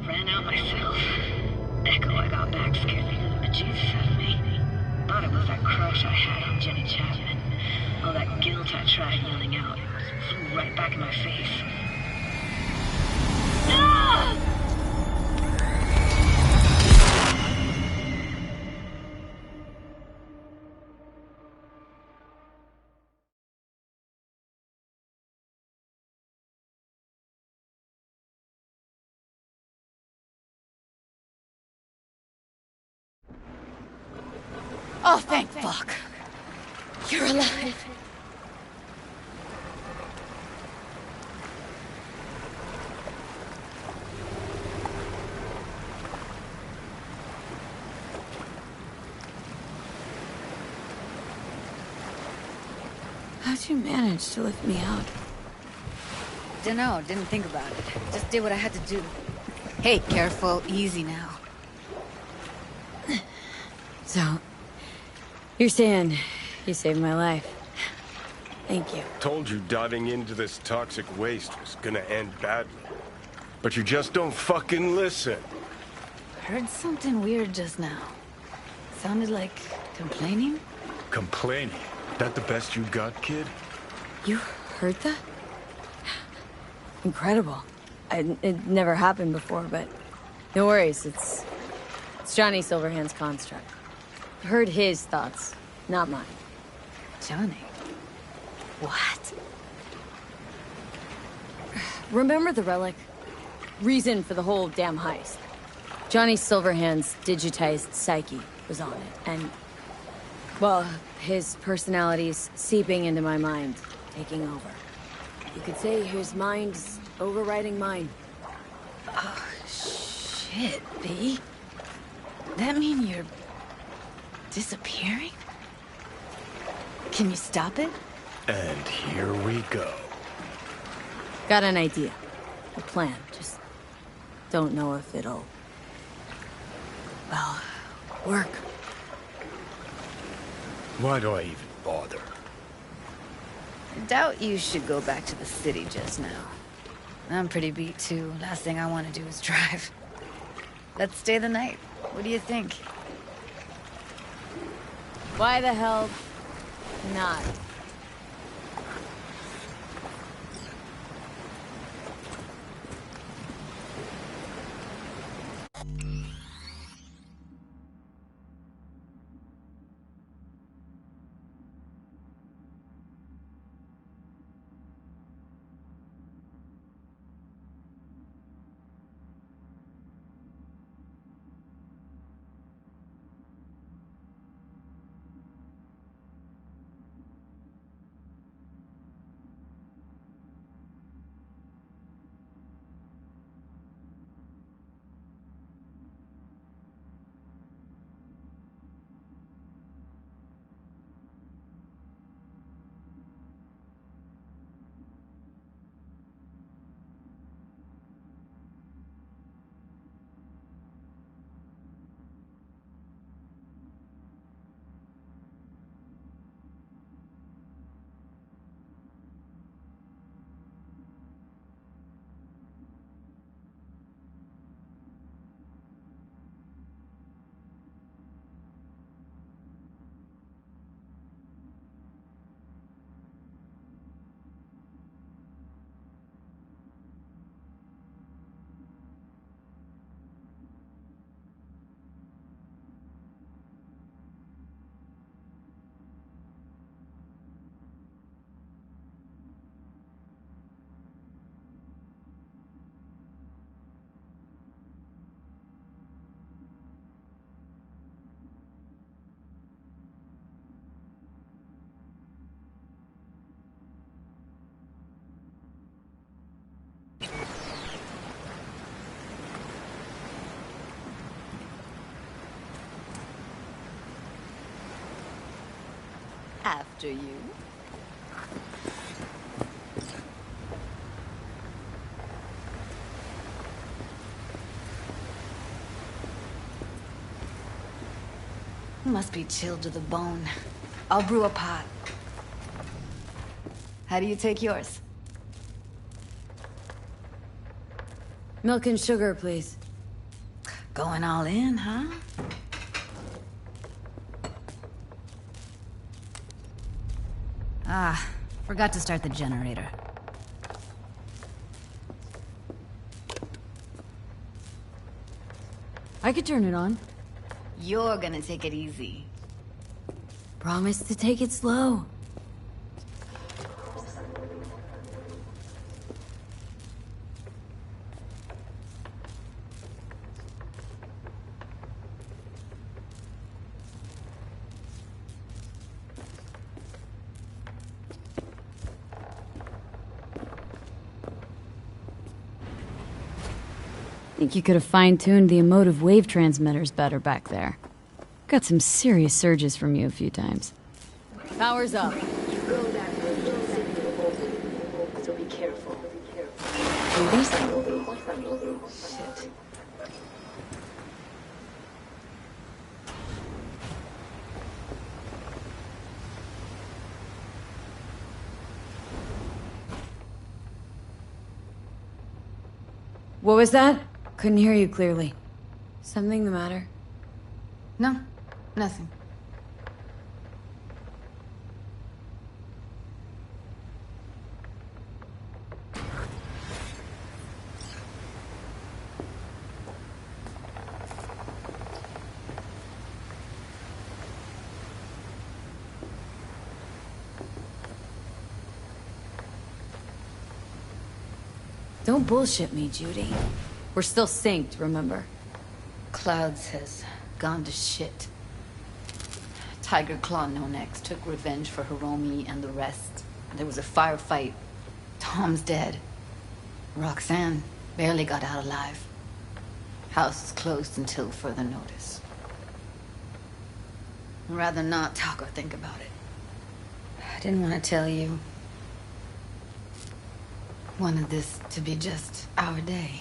Ran out myself. Echo I got back scared the bejesus out of me. Thought it was that crush I had on Jenny Chapman. All that guilt I tried yelling out flew right back in my face. Ah! Oh, thank fuck. You're alive. How'd you manage to lift me out? Dunno, didn't think about it. Just did what I had to do. Hey, careful, easy now. So, you're saying you saved my life. Thank you. Told you diving into this toxic waste was gonna end badly. But you just don't fucking listen. Heard something weird just now. Sounded like complaining? Complaining? That the best you got, kid? You heard that? Incredible. It never happened before, but no worries. It's Johnny Silverhand's construct. Heard his thoughts, not mine. Johnny? What? Remember the relic? Reason for the whole damn heist. Johnny Silverhand's digitized psyche was on it, and... well, his personality's seeping into my mind, taking over. You could say his mind's overriding mine. Oh, shit, B. That mean you're... disappearing? Can you stop it? And here we go. Got an idea. A plan. Just don't know if it'll... well, work. Why do I even bother? Doubt you should go back to the city just now. I'm pretty beat too. Last thing I want to do is drive. Let's stay the night. What do you think? Why the hell not? After you. Must be chilled to the bone. I'll brew a pot. How do you take yours? Milk and sugar, please. Going all in, huh? Ah, forgot to start the generator. I could turn it on. You're gonna take it easy. Promise to take it slow. Think you could have fine-tuned the emotive wave transmitters better back there. Got some serious surges from you a few times. Power's up. So be careful. Shit. What was that? Couldn't hear you clearly. Something the matter? No, nothing. Don't bullshit me, Judy. We're still synced, remember? Clouds has gone to shit. Tiger Claw No Next took revenge for Hiromi and the rest. There was a firefight. Tom's dead. Roxanne barely got out alive. House is closed until further notice. I'd rather not talk or think about it. I didn't want to tell you. Wanted this to be just our day.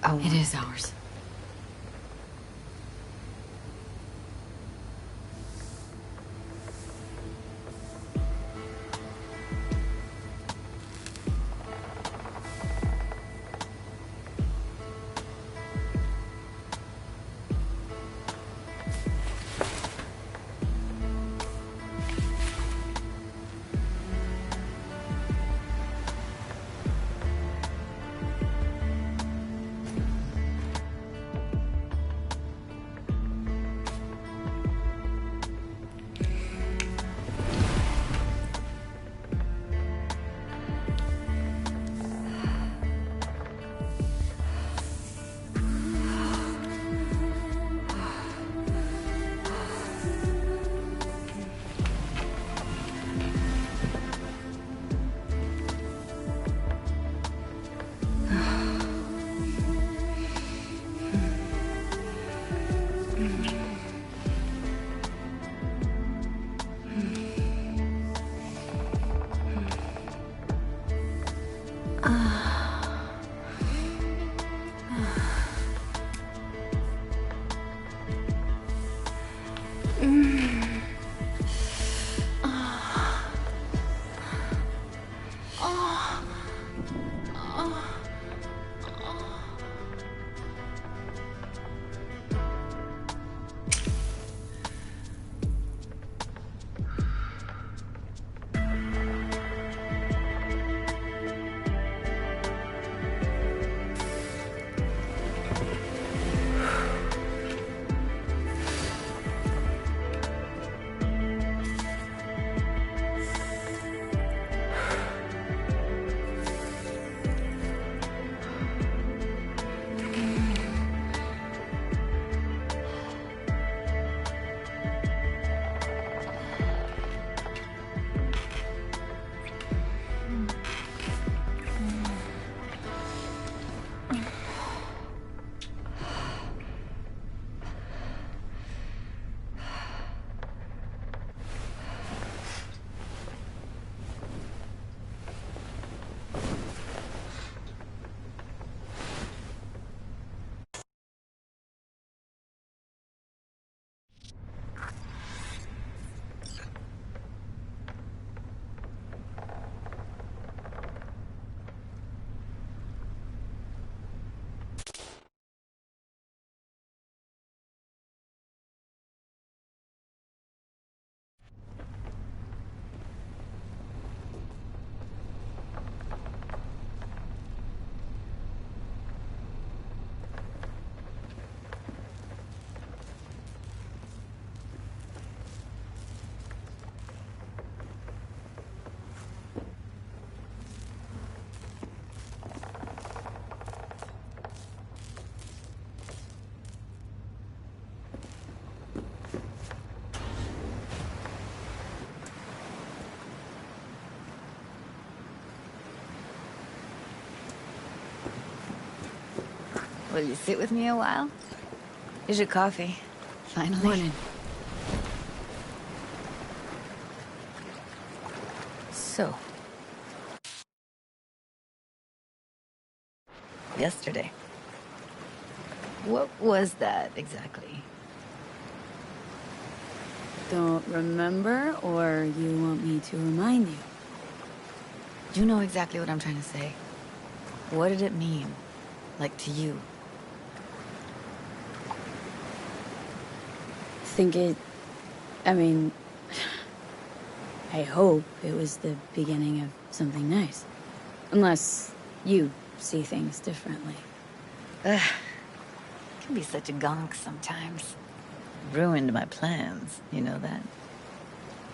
It is ours. Will you sit with me a while? Here's your coffee. Finally. Morning. So. Yesterday. What was that exactly? Don't remember, or you want me to remind you? You know exactly what I'm trying to say. What did it mean? Like, to you? I hope it was the beginning of something nice. Unless you see things differently. Ugh. Can be such a gonk sometimes. Ruined my plans, you know that?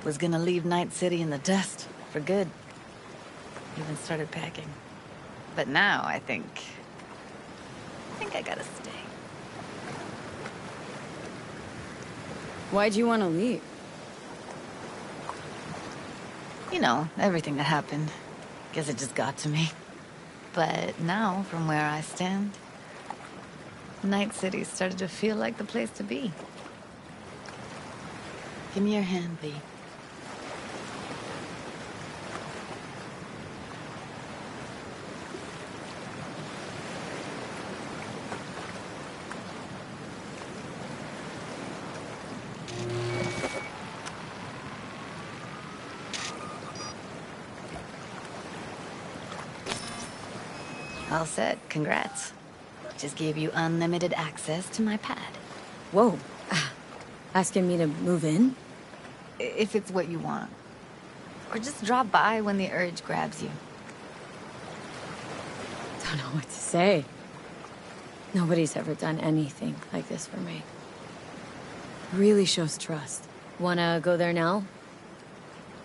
Was gonna leave Night City in the dust, for good. Even started packing. But now, I think I gotta stay. Why'd you want to leave? You know, everything that happened. Guess it just got to me. But now, from where I stand, Night City started to feel like the place to be. Give me your hand, V. All set. Congrats. Just gave you unlimited access to my pad. Whoa. Asking me to move in? If it's what you want. Or just drop by when the urge grabs you. Don't know what to say. Nobody's ever done anything like this for me. Really shows trust. Wanna go there now?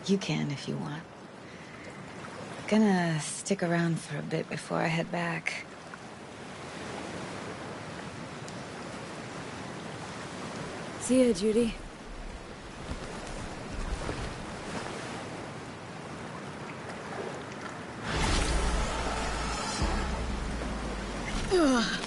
You can if you want. Gonna stick around for a bit before I head back. See ya, Judy. Ugh.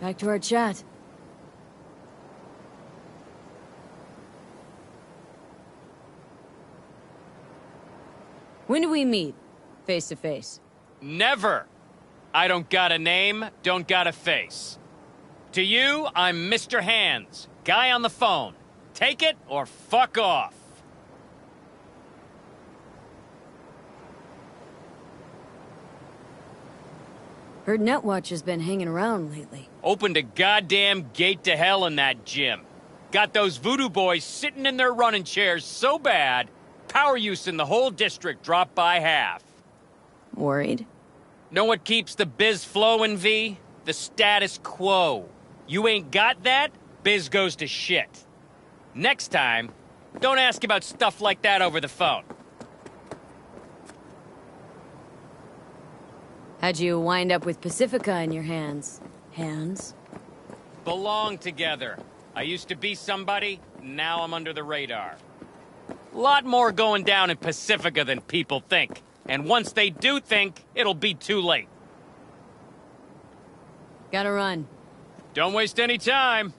Back to our chat. When do we meet? Face to face. Never! I don't got a name, don't got a face. To you, I'm Mr. Hands, guy on the phone. Take it or fuck off. Heard Netwatch has been hanging around lately. Opened a goddamn gate to hell in that gym. Got those voodoo boys sitting in their running chairs so bad, power use in the whole district dropped by half. Worried? Know what keeps the biz flowing, V? The status quo. You ain't got that, biz goes to shit. Next time, don't ask about stuff like that over the phone. How'd you wind up with Pacifica in your hands? Hands? Belong together. I used to be somebody, now I'm under the radar. Lot more going down in Pacifica than people think. And once they do think, it'll be too late. Gotta run. Don't waste any time.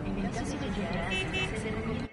En el caso de que se debe